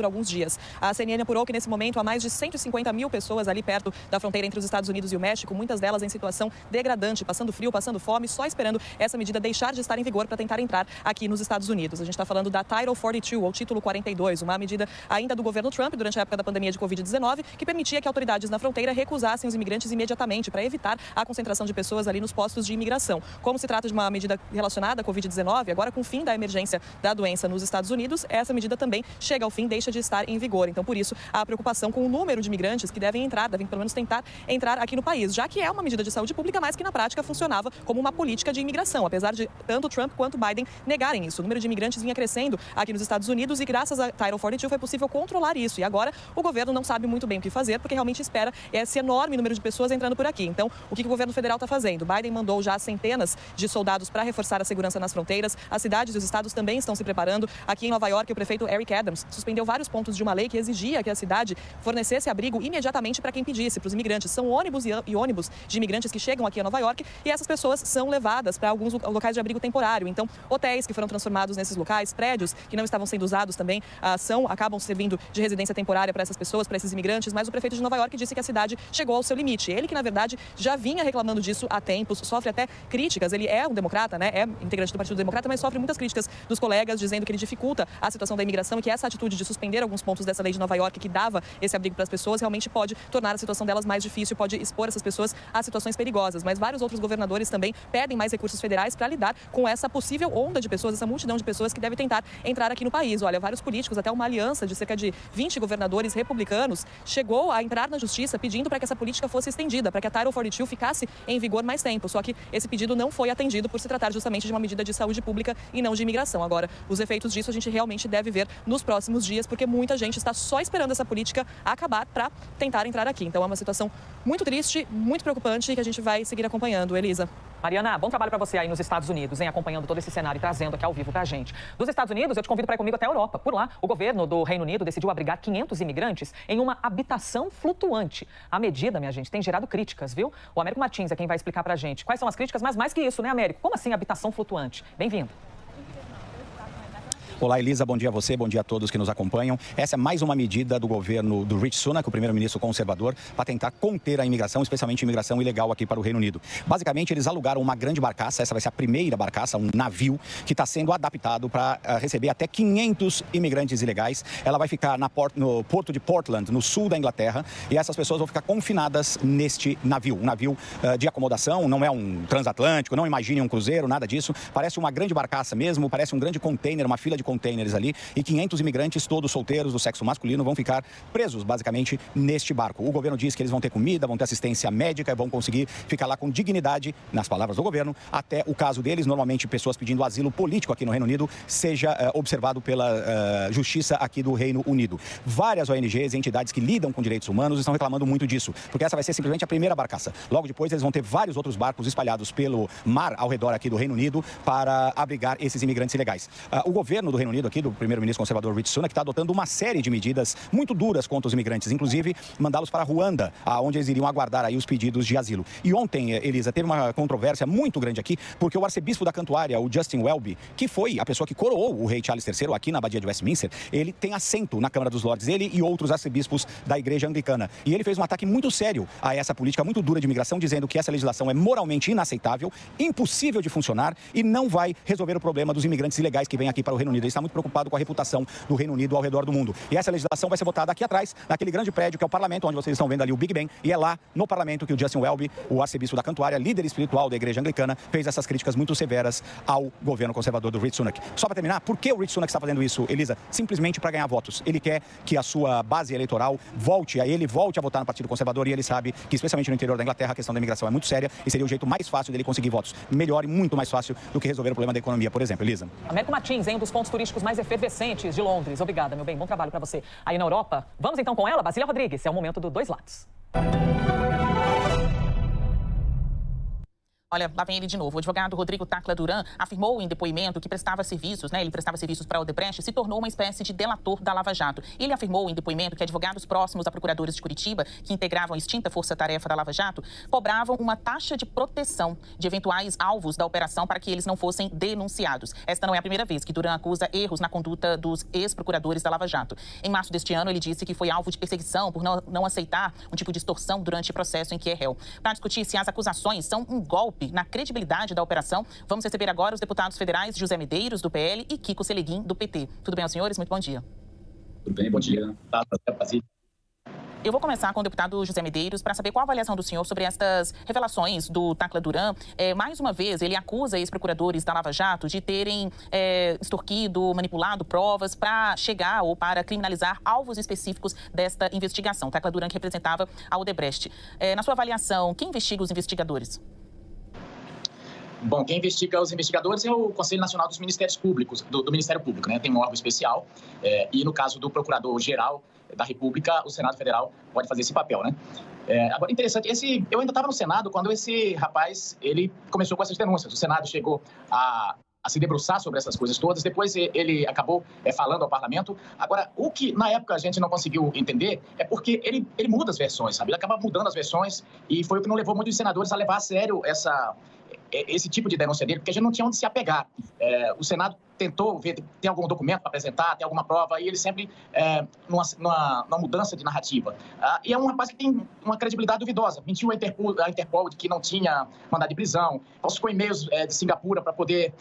por alguns dias. A CNN apurou que, nesse momento, há mais de 150 mil pessoas ali perto da fronteira entre os Estados Unidos e o México, muitas delas em situação degradante, passando frio, passando fome, só esperando essa medida deixar de estar em vigor para tentar entrar aqui nos Estados Unidos. A gente está falando da Title 42, ou Título 42, uma medida ainda do governo Trump durante a época da pandemia de Covid-19, que permitia que autoridades na fronteira recusassem os imigrantes imediatamente para evitar a concentração de pessoas ali nos postos de imigração. Como se trata de uma medida relacionada à Covid-19, agora com o fim da emergência da doença nos Estados Unidos, essa medida também chega ao fim, deixa de estar em vigor. Então, por isso, a preocupação com o número de imigrantes que devem pelo menos tentar entrar aqui no país, já que é uma medida de saúde pública, mas que na prática funcionava como uma política de imigração, apesar de tanto Trump quanto Biden negarem isso. O número de imigrantes vinha crescendo aqui nos Estados Unidos e, graças à Title 42, foi possível controlar isso. E agora o governo não sabe muito bem o que fazer, porque realmente espera esse enorme número de pessoas entrando por aqui. Então, o que o governo federal está fazendo? Biden mandou já centenas de soldados para reforçar a segurança nas fronteiras. As cidades e os estados também estão se preparando. Aqui em Nova York, o prefeito Eric Adams suspendeu vários pontos de uma lei que exigia que a cidade fornecesse abrigo imediatamente para quem pedisse, para os imigrantes. São ônibus e ônibus de imigrantes que chegam aqui a Nova York e essas pessoas são levadas para alguns locais de abrigo temporário. Então, hotéis que foram transformados nesses locais, prédios que não estavam sendo usados também, acabam servindo de residência temporária para essas pessoas, para esses imigrantes. Mas o prefeito de Nova York disse que a cidade chegou ao seu limite. Ele que, na verdade, já vinha reclamando disso há tempos, sofre até críticas. Ele é um democrata, né? É integrante do Partido Democrata, mas sofre muitas críticas dos colegas, dizendo que ele dificulta a situação da imigração e que essa atitude de suspender alguns pontos dessa lei de Nova York, que dava esse abrigo para as pessoas, realmente pode tornar a situação delas mais difícil, pode expor essas pessoas a situações perigosas. Mas vários outros governadores também pedem mais recursos federais para lidar com essa possível onda de pessoas, essa multidão de pessoas que deve tentar entrar aqui no país. Olha, vários políticos, até uma aliança de cerca de 20 governadores republicanos, chegou a entrar na justiça pedindo para que essa política fosse estendida, para que a Title 42 ficasse em vigor mais tempo. Só que esse pedido não foi atendido por se tratar justamente de uma medida de saúde pública e não de imigração. Agora, os efeitos disso a gente realmente deve ver nos próximos dias, porque muita gente está só esperando essa política acabar para tentar entrar aqui. Então é uma situação muito triste, muito preocupante, que a gente vai seguir acompanhando. Elisa. Mariana, bom trabalho para você aí nos Estados Unidos, hein, acompanhando todo esse cenário e trazendo aqui ao vivo para a gente. Dos Estados Unidos, eu te convido para ir comigo até a Europa. Por lá, o governo do Reino Unido decidiu abrigar 500 imigrantes em uma habitação flutuante. A medida, minha gente, tem gerado críticas, viu? O Américo Martins é quem vai explicar para a gente quais são as críticas, mas mais que isso, né, Américo? Como assim habitação flutuante? Bem-vindo. Olá, Elisa, bom dia a você, bom dia a todos que nos acompanham. Essa é mais uma medida do governo do Rishi Sunak, o primeiro-ministro conservador, para tentar conter a imigração, especialmente a imigração ilegal aqui para o Reino Unido. Basicamente, eles alugaram uma grande barcaça, essa vai ser a primeira barcaça, um navio, que está sendo adaptado para receber até 500 imigrantes ilegais. Ela vai ficar no porto de Portland, no sul da Inglaterra, e essas pessoas vão ficar confinadas neste navio. Um navio de acomodação, não é um transatlântico, não imagine um cruzeiro, nada disso. Parece uma grande barcaça mesmo, parece um grande container, uma fila de containers ali, e 500 imigrantes, todos solteiros, do sexo masculino, vão ficar presos, basicamente, neste barco. O governo diz que eles vão ter comida, vão ter assistência médica, vão conseguir ficar lá com dignidade, nas palavras do governo, até o caso deles, normalmente pessoas pedindo asilo político aqui no Reino Unido, seja observado pela justiça aqui do Reino Unido. Várias ONGs e entidades que lidam com direitos humanos estão reclamando muito disso, porque essa vai ser simplesmente a primeira barcaça. Logo depois, eles vão ter vários outros barcos espalhados pelo mar ao redor aqui do Reino Unido para abrigar esses imigrantes ilegais. O governo do Reino Unido aqui, do primeiro-ministro conservador Rishi Sunak, está adotando uma série de medidas muito duras contra os imigrantes, inclusive mandá-los para Ruanda, onde eles iriam aguardar aí os pedidos de asilo. E ontem, Elisa, teve uma controvérsia muito grande aqui, porque o arcebispo da Cantuária, o Justin Welby, que foi a pessoa que coroou o rei Charles III aqui na Abadia de Westminster, ele tem assento na Câmara dos Lordes, ele e outros arcebispos da Igreja Anglicana. E ele fez um ataque muito sério a essa política muito dura de imigração, dizendo que essa legislação é moralmente inaceitável, impossível de funcionar e não vai resolver o problema dos imigrantes ilegais que vêm aqui para o Reino Unido. Ele está muito preocupado com a reputação do Reino Unido ao redor do mundo. E essa legislação vai ser votada aqui atrás, naquele grande prédio que é o Parlamento, onde vocês estão vendo ali o Big Ben, e é lá no Parlamento que o Justin Welby, o arcebispo da Cantuária, líder espiritual da Igreja Anglicana, fez essas críticas muito severas ao governo conservador do Rishi Sunak. Só para terminar, por que o Rishi Sunak está fazendo isso, Elisa? Simplesmente para ganhar votos. Ele quer que a sua base eleitoral volte a votar no Partido Conservador, e ele sabe que, especialmente no interior da Inglaterra, a questão da imigração é muito séria e seria o jeito mais fácil dele conseguir votos. Melhor e muito mais fácil do que resolver o problema da economia, por exemplo. Elisa. Américo Martins, um dos pontos turísticos mais efervescentes de Londres. Obrigada, meu bem. Bom trabalho para você aí na Europa. Vamos então com ela, Basília Rodrigues. É o momento do Dois Lados. Olha, lá vem ele de novo. O advogado Rodrigo Tacla Duran afirmou em depoimento que prestava serviços, ele prestava serviços para a Odebrecht e se tornou uma espécie de delator da Lava Jato. Ele afirmou em depoimento que advogados próximos a procuradores de Curitiba, que integravam a extinta força-tarefa da Lava Jato, cobravam uma taxa de proteção de eventuais alvos da operação para que eles não fossem denunciados. Esta não é a primeira vez que Duran acusa erros na conduta dos ex-procuradores da Lava Jato. Em março deste ano, ele disse que foi alvo de perseguição por não aceitar um tipo de extorsão durante o processo em que é réu. Para discutir se as acusações são um golpe na credibilidade da operação, vamos receber agora os deputados federais José Medeiros, do PL, e Kiko Seleguim, do PT. Tudo bem, senhores? Muito bom dia. Tudo bem, bom dia. Eu vou começar com o deputado José Medeiros para saber qual a avaliação do senhor sobre estas revelações do Tacla Duran. Mais uma vez, ele acusa ex-procuradores da Lava Jato de terem extorquido, manipulado provas para chegar ou para criminalizar alvos específicos desta investigação. Tacla Duran, que representava a Odebrecht. Na sua avaliação, quem investiga os investigadores? Bom, quem investiga os investigadores é o Conselho Nacional dos Ministérios Públicos, do Ministério Público, né? Tem um órgão especial e, no caso do Procurador-Geral da República, o Senado Federal pode fazer esse papel, né? Agora, interessante, eu ainda estava no Senado quando esse rapaz, ele começou com essas denúncias. O Senado chegou a se debruçar sobre essas coisas todas, depois ele acabou falando ao parlamento. Agora, o que na época a gente não conseguiu entender é porque ele muda as versões, sabe? Ele acaba mudando as versões e foi o que não levou muitos senadores a levar a sério esse tipo de denúncia dele, porque a gente não tinha onde se apegar. O Senado tentou ver, tem algum documento para apresentar, tem alguma prova, e ele sempre numa mudança de narrativa. E é um rapaz que tem uma credibilidade duvidosa. Mentiu a Interpol de que não tinha mandado de prisão, falsificou e-mails de Singapura para poder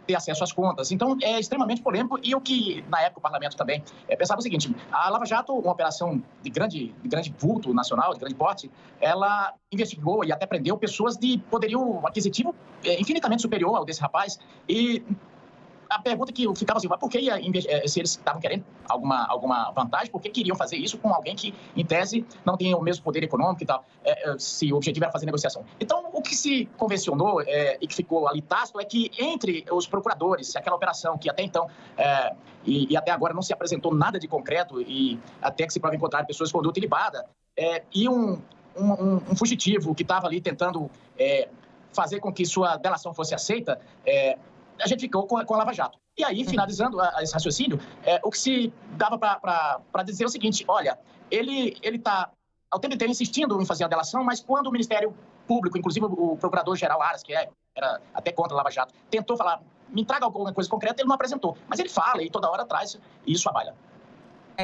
ter acesso às contas. Então, é extremamente polêmico. E o que, na época, o parlamento também pensava o seguinte: a Lava Jato, uma operação de grande vulto nacional, de grande porte, ela investigou e até prendeu pessoas de poderio aquisitivo infinitamente superior ao desse rapaz. E a pergunta que ficava assim, mas por que se eles estavam querendo alguma vantagem, por que queriam fazer isso com alguém que, em tese, não tem o mesmo poder econômico e tal, se o objetivo era fazer negociação? Então, o que se convencionou e que ficou ali tácito é que entre os procuradores, aquela operação que até então e até agora não se apresentou nada de concreto e até que se prova encontrar pessoas de conduta ilibada, e um fugitivo que estava ali tentando fazer com que sua delação fosse aceita, a gente ficou com a Lava Jato. E aí, finalizando esse raciocínio, o que se dava para dizer é o seguinte: olha, ele está ao tempo inteiro insistindo em fazer a delação, mas quando o Ministério Público, inclusive o Procurador-Geral Aras, que era até contra a Lava Jato, tentou falar, me traga alguma coisa concreta, ele não apresentou. Mas ele fala e toda hora traz e isso abalha.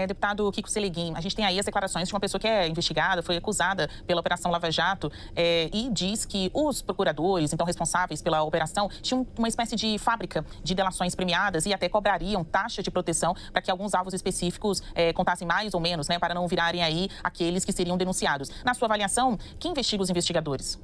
Deputado Kiko Seleguim, a gente tem aí as declarações de uma pessoa que é investigada, foi acusada pela Operação Lava Jato e diz que os procuradores, então responsáveis pela operação, tinham uma espécie de fábrica de delações premiadas e até cobrariam taxa de proteção para que alguns alvos específicos contassem mais ou menos, para não virarem aí aqueles que seriam denunciados. Na sua avaliação, quem investiga os investigadores?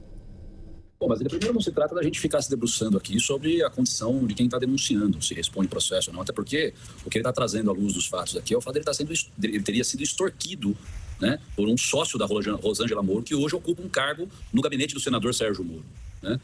Bom, mas primeiro não se trata da gente ficar se debruçando aqui sobre a condição de quem está denunciando, se responde processo ou não, até porque o que ele está trazendo à luz dos fatos aqui é o fato de ele teria sido extorquido, né, por um sócio da Rosângela Moro, que hoje ocupa um cargo no gabinete do senador Sérgio Moro, né?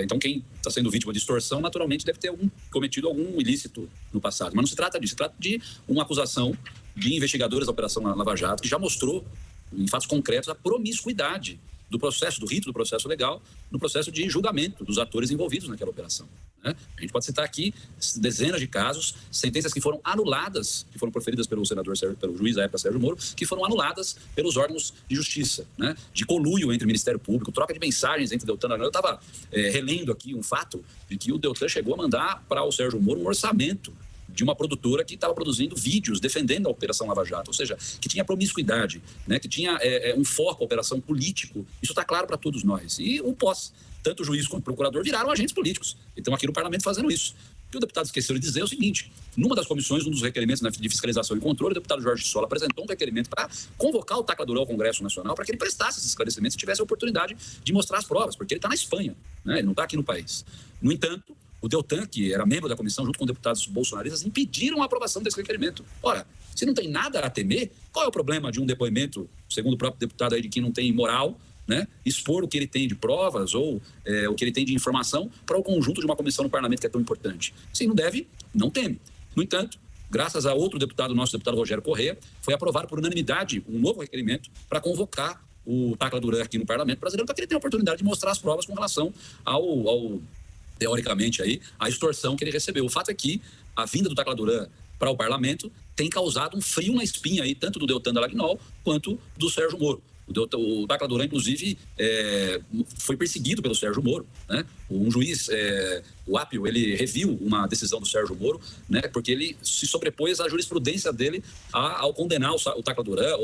Então, quem está sendo vítima de extorsão, naturalmente, deve ter cometido algum ilícito no passado. Mas não se trata disso, se trata de uma acusação de investigadores da Operação Lava Jato, que já mostrou, em fatos concretos, a promiscuidade do processo, do rito do processo legal, no processo de julgamento dos atores envolvidos naquela operação, né? A gente pode citar aqui dezenas de casos, sentenças que foram anuladas, que foram proferidas pelo juiz da época, Sérgio Moro, que foram anuladas pelos órgãos de justiça, né? De conluio entre o Ministério Público, troca de mensagens entre Deltan. Eu estava relendo aqui um fato de que o Deltan chegou a mandar para o Sérgio Moro um orçamento de uma produtora que estava produzindo vídeos defendendo a Operação Lava Jato, ou seja, que tinha promiscuidade, né, que tinha um foco, a operação político. Isso está claro para todos nós. E o pós, tanto o juiz quanto o procurador viraram agentes políticos. Então, aqui no parlamento fazendo isso. O que o deputado esqueceu de dizer é o seguinte: numa das comissões, um dos requerimentos de fiscalização e controle, o deputado Jorge Sola apresentou um requerimento para convocar o Tacla Duran ao Congresso Nacional para que ele prestasse esses esclarecimentos e tivesse a oportunidade de mostrar as provas, porque ele está na Espanha, né, ele não está aqui no país. No entanto, o Deltan, que era membro da comissão, junto com deputados bolsonaristas, impediram a aprovação desse requerimento. Ora, se não tem nada a temer, qual é o problema de um depoimento, segundo o próprio deputado aí, de que não tem moral, né, expor o que ele tem de provas ou o que ele tem de informação para o conjunto de uma comissão no parlamento que é tão importante? Se não deve, não teme. No entanto, graças a outro deputado, nosso deputado Rogério Correia, foi aprovado por unanimidade um novo requerimento para convocar o Tacla Duran aqui no Parlamento brasileiro para que ele tenha a oportunidade de mostrar as provas com relação ao teoricamente, aí, a extorsão que ele recebeu. O fato é que a vinda do Tacla Duran para o Parlamento tem causado um frio na espinha, aí, tanto do Deltan Dallagnol quanto do Sérgio Moro. O Tacla Duran, inclusive, foi perseguido pelo Sérgio Moro, né? Um juiz, o Apio, ele reviu uma decisão do Sérgio Moro, né? Porque ele se sobrepôs à jurisprudência dele ao condenar o Tacla Duran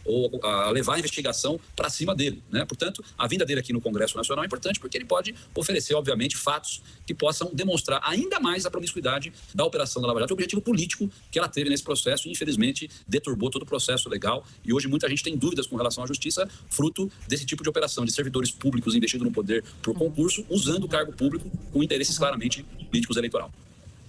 ou a levar a investigação para cima dele, né? Portanto, a vinda dele aqui no Congresso Nacional é importante porque ele pode oferecer, obviamente, fatos que possam demonstrar ainda mais a promiscuidade da operação da Lava Jato, o objetivo político que ela teve nesse processo e, infelizmente, deturbou todo o processo legal. E hoje muita gente tem dúvidas com relação à justiça, fruto desse tipo de operação de servidores públicos investidos no poder por concurso, usando o cargo público com interesses claramente políticos eleitoral.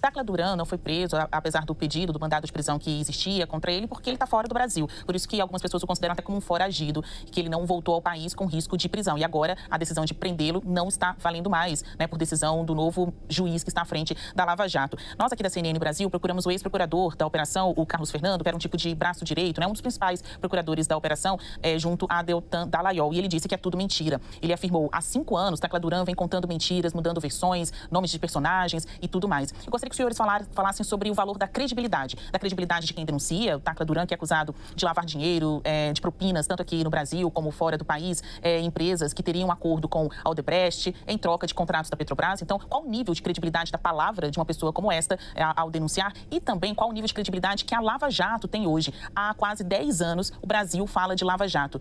Tacla Duran não foi preso, apesar do pedido, do mandado de prisão que existia contra ele, porque ele está fora do Brasil. Por isso que algumas pessoas o consideram até como um foragido, que ele não voltou ao país com risco de prisão. E agora a decisão de prendê-lo não está valendo mais, né, por decisão do novo juiz que está à frente da Lava Jato. Nós aqui da CNN Brasil procuramos o ex-procurador da operação, o Carlos Fernando, que era um tipo de braço direito, né, um dos principais procuradores da operação, junto a Deltan Dallagnol. E ele disse que é tudo mentira. Ele afirmou, há 5 anos, Tacla Duran vem contando mentiras, mudando versões, nomes de personagens e tudo mais. Eu gostaria que os senhores falassem sobre o valor da credibilidade de quem denuncia. O Tacla Duran, que é acusado de lavar dinheiro, de propinas, tanto aqui no Brasil como fora do país, empresas que teriam um acordo com a Odebrecht em troca de contratos da Petrobras. Então, qual o nível de credibilidade da palavra de uma pessoa como esta ao denunciar? E também qual o nível de credibilidade que a Lava Jato tem hoje? Há quase 10 anos, o Brasil fala de Lava Jato.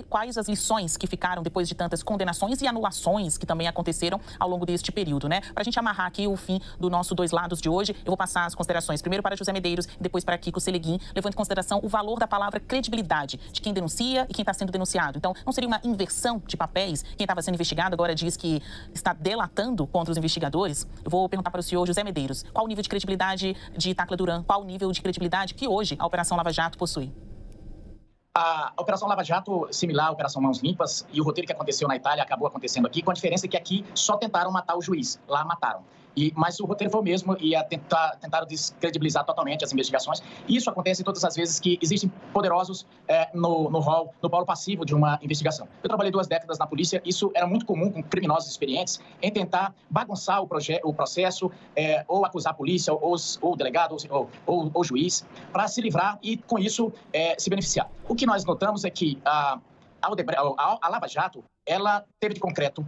Quais as lições que ficaram depois de tantas condenações e anulações que também aconteceram ao longo deste período, né? Para a gente amarrar aqui o fim do nosso Dois Lados de hoje, eu vou passar as considerações primeiro para José Medeiros e depois para Kiko Seleguin, levando em consideração o valor da palavra credibilidade de quem denuncia e quem está sendo denunciado. Então, não seria uma inversão de papéis? Quem estava sendo investigado agora diz que está delatando contra os investigadores? Eu vou perguntar para o senhor José Medeiros, qual o nível de credibilidade de Tacla Duran? Qual o nível de credibilidade que hoje a Operação Lava Jato possui? A Operação Lava Jato, similar à Operação Mãos Limpas, e o roteiro que aconteceu na Itália acabou acontecendo aqui, com a diferença que aqui só tentaram matar o juiz, lá mataram. Mas o roteiro foi o mesmo e tentaram descredibilizar totalmente as investigações. Isso acontece todas as vezes que existem poderosos no polo passivo de uma investigação. Eu trabalhei 2 décadas na polícia, isso era muito comum com criminosos experientes em tentar bagunçar o processo, ou acusar a polícia, ou o delegado, ou o juiz, para se livrar e, com isso, se beneficiar. O que nós notamos é que a Lava Jato, ela teve de concreto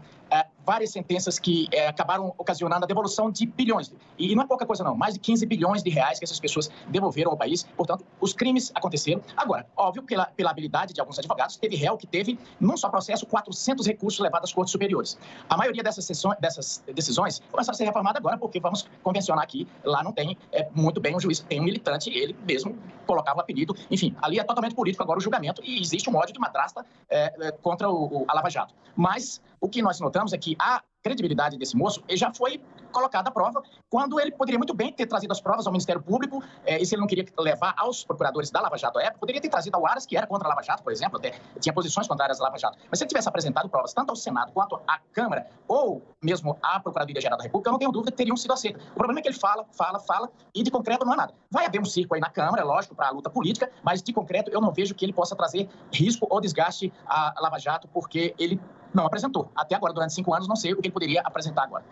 várias sentenças que acabaram ocasionando a devolução de bilhões. E não é pouca coisa, não. Mais de 15 bilhões de reais que essas pessoas devolveram ao país. Portanto, os crimes aconteceram. Agora, óbvio, pela habilidade de alguns advogados, teve réu que teve, num só processo, 400 recursos levados às cortes superiores. A maioria dessas decisões começaram a ser reformadas agora, porque vamos convencionar aqui, lá não tem muito bem um juiz, tem um militante, ele mesmo colocava o apelido. Enfim, ali é totalmente político agora o julgamento e existe um ódio de madrasta contra a Lava Jato. Mas o que nós notamos é que a credibilidade desse moço já foi colocada à prova quando ele poderia muito bem ter trazido as provas ao Ministério Público, e se ele não queria levar aos procuradores da Lava Jato à época, poderia ter trazido ao Aras, que era contra a Lava Jato, por exemplo, até tinha posições contrárias à Lava Jato. Mas se ele tivesse apresentado provas tanto ao Senado quanto à Câmara, ou mesmo à Procuradoria-Geral da República, eu não tenho dúvida que teriam sido aceitas. O problema é que ele fala, e de concreto não há nada. Vai haver um circo aí na Câmara, lógico, para a luta política, mas de concreto eu não vejo que ele possa trazer risco ou desgaste à Lava Jato, porque ele não apresentou. Até agora, durante 5 anos, não sei o que ele poderia apresentar agora.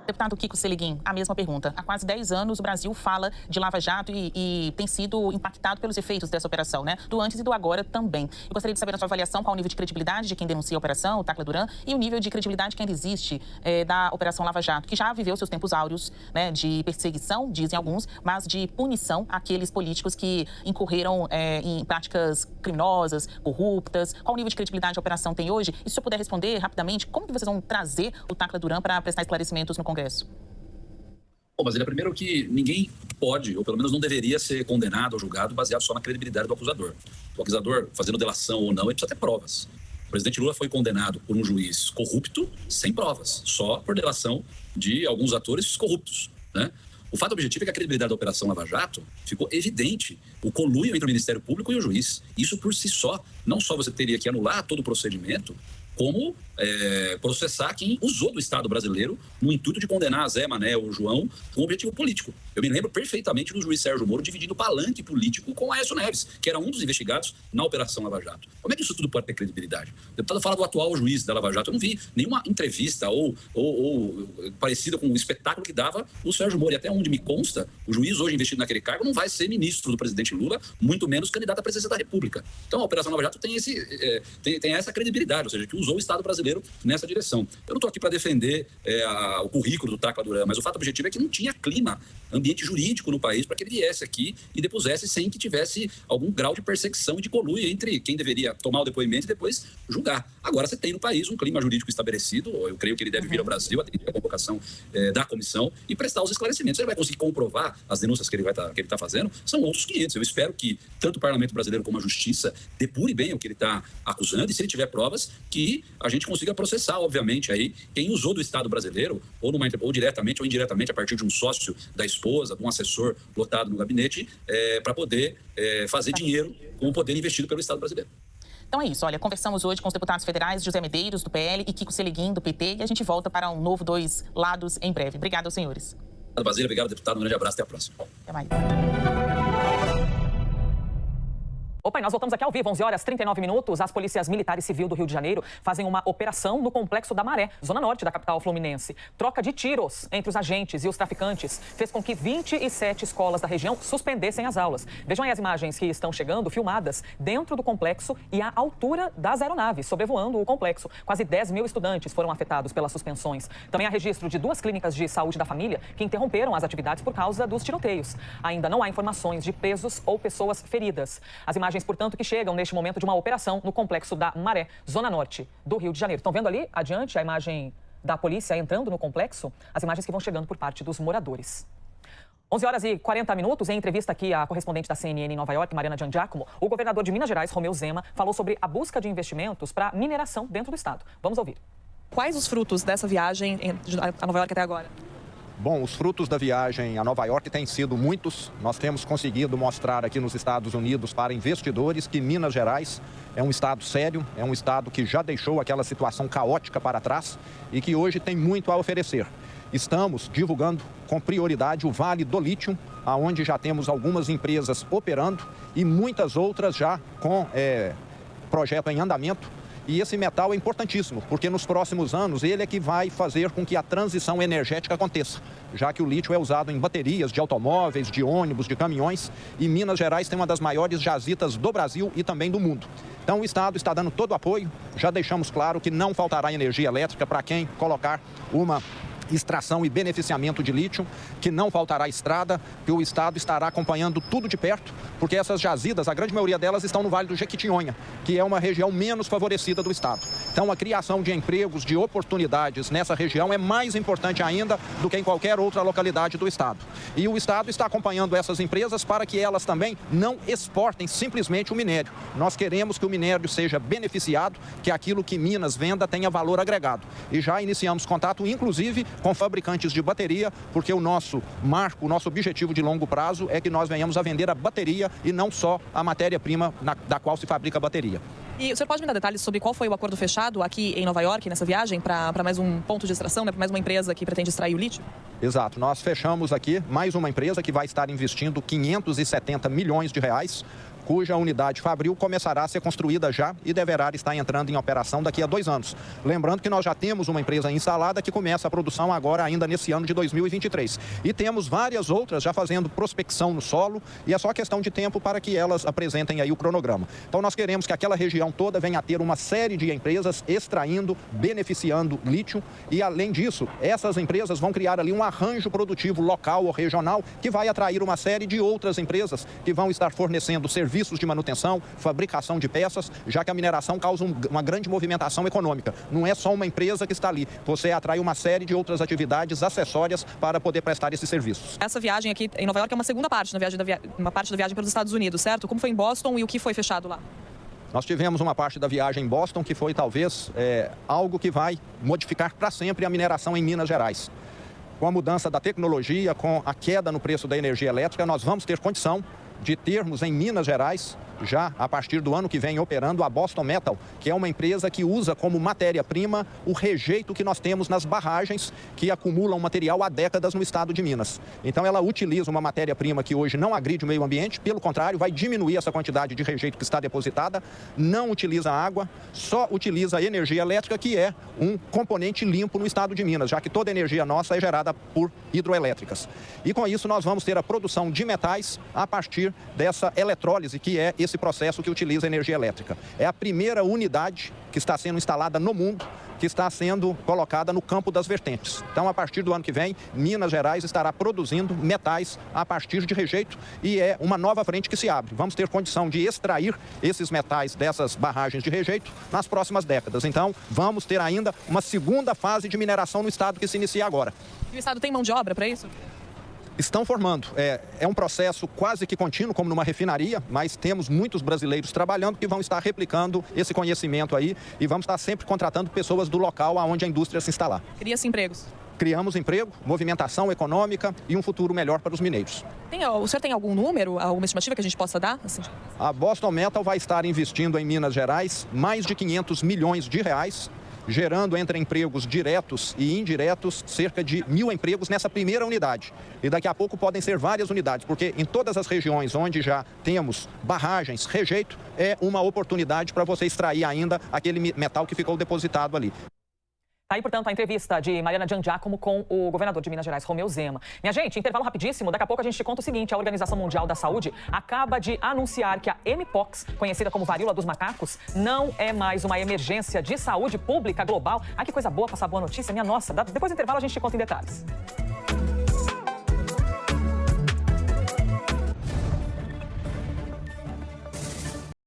Deputado Kiko Seleguin, a mesma pergunta. Há quase 10 anos o Brasil fala de Lava Jato e tem sido impactado pelos efeitos dessa operação, né? Do antes e do agora também. Eu gostaria de saber a sua avaliação, qual o nível de credibilidade de quem denuncia a operação, o Tacla Duran, e o nível de credibilidade que ainda existe da Operação Lava Jato, que já viveu seus tempos áureos, né, de perseguição, dizem alguns, mas de punição àqueles políticos que incorreram em práticas criminosas, corruptas. Qual o nível de credibilidade a operação tem hoje? E se o senhor puder responder rapidamente, como que vocês vão trazer o Tacla Duran para prestar esclarecimentos no Congresso? Bom, mas ele é primeiro que ninguém pode, ou pelo menos não deveria ser condenado ou julgado baseado só na credibilidade do acusador. O acusador, fazendo delação ou não, ele precisa ter provas. O presidente Lula foi condenado por um juiz corrupto sem provas, só por delação de alguns atores corruptos, né? O fato objetivo é que a credibilidade da Operação Lava Jato ficou evidente. O conluio entre o Ministério Público e o juiz. Isso por si só, não só você teria que anular todo o procedimento, como processar quem usou do Estado brasileiro no intuito de condenar Zé, Mané ou João com objetivo político. Eu me lembro perfeitamente do juiz Sérgio Moro dividindo palanque político com Aécio Neves, que era um dos investigados na Operação Lava Jato. Como é que isso tudo pode ter credibilidade? O deputado fala do atual juiz da Lava Jato. Eu não vi nenhuma entrevista ou parecida com o espetáculo que dava o Sérgio Moro. E até onde me consta, o juiz hoje investido naquele cargo não vai ser ministro do presidente Lula, muito menos candidato à presidência da República. Então a Operação Lava Jato tem essa credibilidade, ou seja, que usou o Estado brasileiro nessa direção. Eu não estou aqui para defender o currículo do Tacla Duran, mas o fato objetivo é que não tinha clima, ambiente jurídico no país para que ele viesse aqui e depusesse sem que tivesse algum grau de perseguição e de conluio entre quem deveria tomar o depoimento e depois julgar. Agora você tem no país um clima jurídico estabelecido, eu creio que ele deve vir ao Brasil, atender a convocação da comissão e prestar os esclarecimentos. Ele vai conseguir comprovar as denúncias que ele está fazendo, são outros 500. Eu espero que tanto o Parlamento brasileiro como a Justiça depure bem o que ele está acusando e, se ele tiver provas, que a gente consiga processar, obviamente, aí quem usou do Estado brasileiro, ou diretamente ou indiretamente, a partir de um sócio da esposa, de um assessor lotado no gabinete, para poder fazer dinheiro com o poder investido pelo Estado brasileiro. Então é isso, olha, conversamos hoje com os deputados federais José Medeiros, do PL, e Kiko Seleguin, do PT, e a gente volta para um novo Dois Lados em breve. Obrigado aos senhores. Obrigado, Basílio. Obrigado, deputado. Um grande abraço. Até a próxima. Até mais. Opa, e nós voltamos aqui ao vivo, 11h39. As polícias militares civil do Rio de Janeiro fazem uma operação no Complexo da Maré, zona norte da capital fluminense. Troca de tiros entre os agentes e os traficantes fez com que 27 escolas da região suspendessem as aulas. Vejam aí as imagens que estão chegando, filmadas dentro do complexo e à altura das aeronaves, sobrevoando o complexo. Quase 10 mil estudantes foram afetados pelas suspensões. Também há registro de 2 clínicas de saúde da família que interromperam as atividades por causa dos tiroteios. Ainda não há informações de presos ou pessoas feridas. As imagens, portanto, que chegam neste momento de uma operação no Complexo da Maré, zona norte do Rio de Janeiro. Estão vendo ali, adiante, a imagem da polícia entrando no complexo? As imagens que vão chegando por parte dos moradores. 11h40. Em entrevista aqui à correspondente da CNN em Nova York, Mariana Giangiacomo, o governador de Minas Gerais, Romeu Zema, falou sobre a busca de investimentos para mineração dentro do estado. Vamos ouvir. Quais os frutos dessa viagem a Nova York até agora? Bom, os frutos da viagem a Nova York têm sido muitos. Nós temos conseguido mostrar aqui nos Estados Unidos para investidores que Minas Gerais é um estado sério, é um estado que já deixou aquela situação caótica para trás e que hoje tem muito a oferecer. Estamos divulgando com prioridade o Vale do Lítio, onde já temos algumas empresas operando e muitas outras já com projeto em andamento. E esse metal é importantíssimo, porque nos próximos anos ele é que vai fazer com que a transição energética aconteça, já que o lítio é usado em baterias de automóveis, de ônibus, de caminhões, e Minas Gerais tem uma das maiores jazitas do Brasil e também do mundo. Então o Estado está dando todo o apoio, já deixamos claro que não faltará energia elétrica para quem colocar uma extração e beneficiamento de lítio, que não faltará estrada, que o Estado estará acompanhando tudo de perto, porque essas jazidas, a grande maioria delas estão no Vale do Jequitinhonha, que é uma região menos favorecida do Estado. Então a criação de empregos, de oportunidades nessa região é mais importante ainda do que em qualquer outra localidade do Estado. E o Estado está acompanhando essas empresas para que elas também não exportem simplesmente o minério. Nós queremos que o minério seja beneficiado, que aquilo que Minas venda tenha valor agregado. E já iniciamos contato, inclusive, com fabricantes de bateria, porque o nosso marco, o nosso objetivo de longo prazo é que nós venhamos a vender a bateria e não só a matéria-prima da qual se fabrica a bateria. E o senhor pode me dar detalhes sobre qual foi o acordo fechado aqui em Nova York, nessa viagem, para mais um ponto de extração, né, para mais uma empresa que pretende extrair o lítio? Exato. Nós fechamos aqui mais uma empresa que vai estar investindo 570 milhões de reais, cuja unidade Fabril começará a ser construída já e deverá estar entrando em operação daqui a 2 anos. Lembrando que nós já temos uma empresa instalada que começa a produção agora ainda nesse ano de 2023. E temos várias outras já fazendo prospecção no solo e é só questão de tempo para que elas apresentem aí o cronograma. Então nós queremos que aquela região toda venha a ter uma série de empresas extraindo, beneficiando lítio e, além disso, essas empresas vão criar ali um arranjo produtivo local ou regional que vai atrair uma série de outras empresas que vão estar fornecendo serviços de manutenção, fabricação de peças, já que a mineração causa uma grande movimentação econômica. Não é só uma empresa que está ali, você atrai uma série de outras atividades acessórias para poder prestar esses serviços. Essa viagem aqui em Nova York é uma segunda parte, uma parte da viagem para os Estados Unidos, certo? Como foi em Boston e o que foi fechado lá? Nós tivemos uma parte da viagem em Boston que foi talvez algo que vai modificar para sempre a mineração em Minas Gerais. Com a mudança da tecnologia, com a queda no preço da energia elétrica, nós vamos ter condição de termos em Minas Gerais já a partir do ano que vem operando a Boston Metal, que é uma empresa que usa como matéria-prima o rejeito que nós temos nas barragens que acumulam material há décadas no estado de Minas. Então ela utiliza uma matéria-prima que hoje não agride o meio ambiente, pelo contrário, vai diminuir essa quantidade de rejeito que está depositada, não utiliza água, só utiliza energia elétrica, que é um componente limpo no estado de Minas, já que toda a energia nossa é gerada por hidroelétricas. E com isso nós vamos ter a produção de metais a partir dessa eletrólise, que é esse processo que utiliza energia elétrica. É a primeira unidade que está sendo instalada no mundo, que está sendo colocada no campo das vertentes. Então, a partir do ano que vem, Minas Gerais estará produzindo metais a partir de rejeito e é uma nova frente que se abre. Vamos ter condição de extrair esses metais dessas barragens de rejeito nas próximas décadas. Então, vamos ter ainda uma segunda fase de mineração no estado que se inicia agora. E o estado tem mão de obra para isso? Estão formando. É um processo quase que contínuo, como numa refinaria, mas temos muitos brasileiros trabalhando que vão estar replicando esse conhecimento aí e vamos estar sempre contratando pessoas do local onde a indústria se instalar. Cria-se empregos. Criamos emprego, movimentação econômica e um futuro melhor para os mineiros. O senhor tem algum número, alguma estimativa que a gente possa dar? Assim? A Boston Metal vai estar investindo em Minas Gerais mais de 500 milhões de reais, gerando entre empregos diretos e indiretos cerca de 1.000 empregos nessa primeira unidade. E daqui a pouco podem ser várias unidades, porque em todas as regiões onde já temos barragens, rejeito, é uma oportunidade para você extrair ainda aquele metal que ficou depositado ali. Tá aí, portanto, a entrevista de Mariana Giangiacomo com o governador de Minas Gerais, Romeu Zema. Minha gente, intervalo rapidíssimo. Daqui a pouco a gente te conta o seguinte: a Organização Mundial da Saúde acaba de anunciar que a Mpox, conhecida como varíola dos macacos, não é mais uma emergência de saúde pública global. Ah, que coisa boa passar boa notícia, minha nossa. Depois do intervalo a gente te conta em detalhes.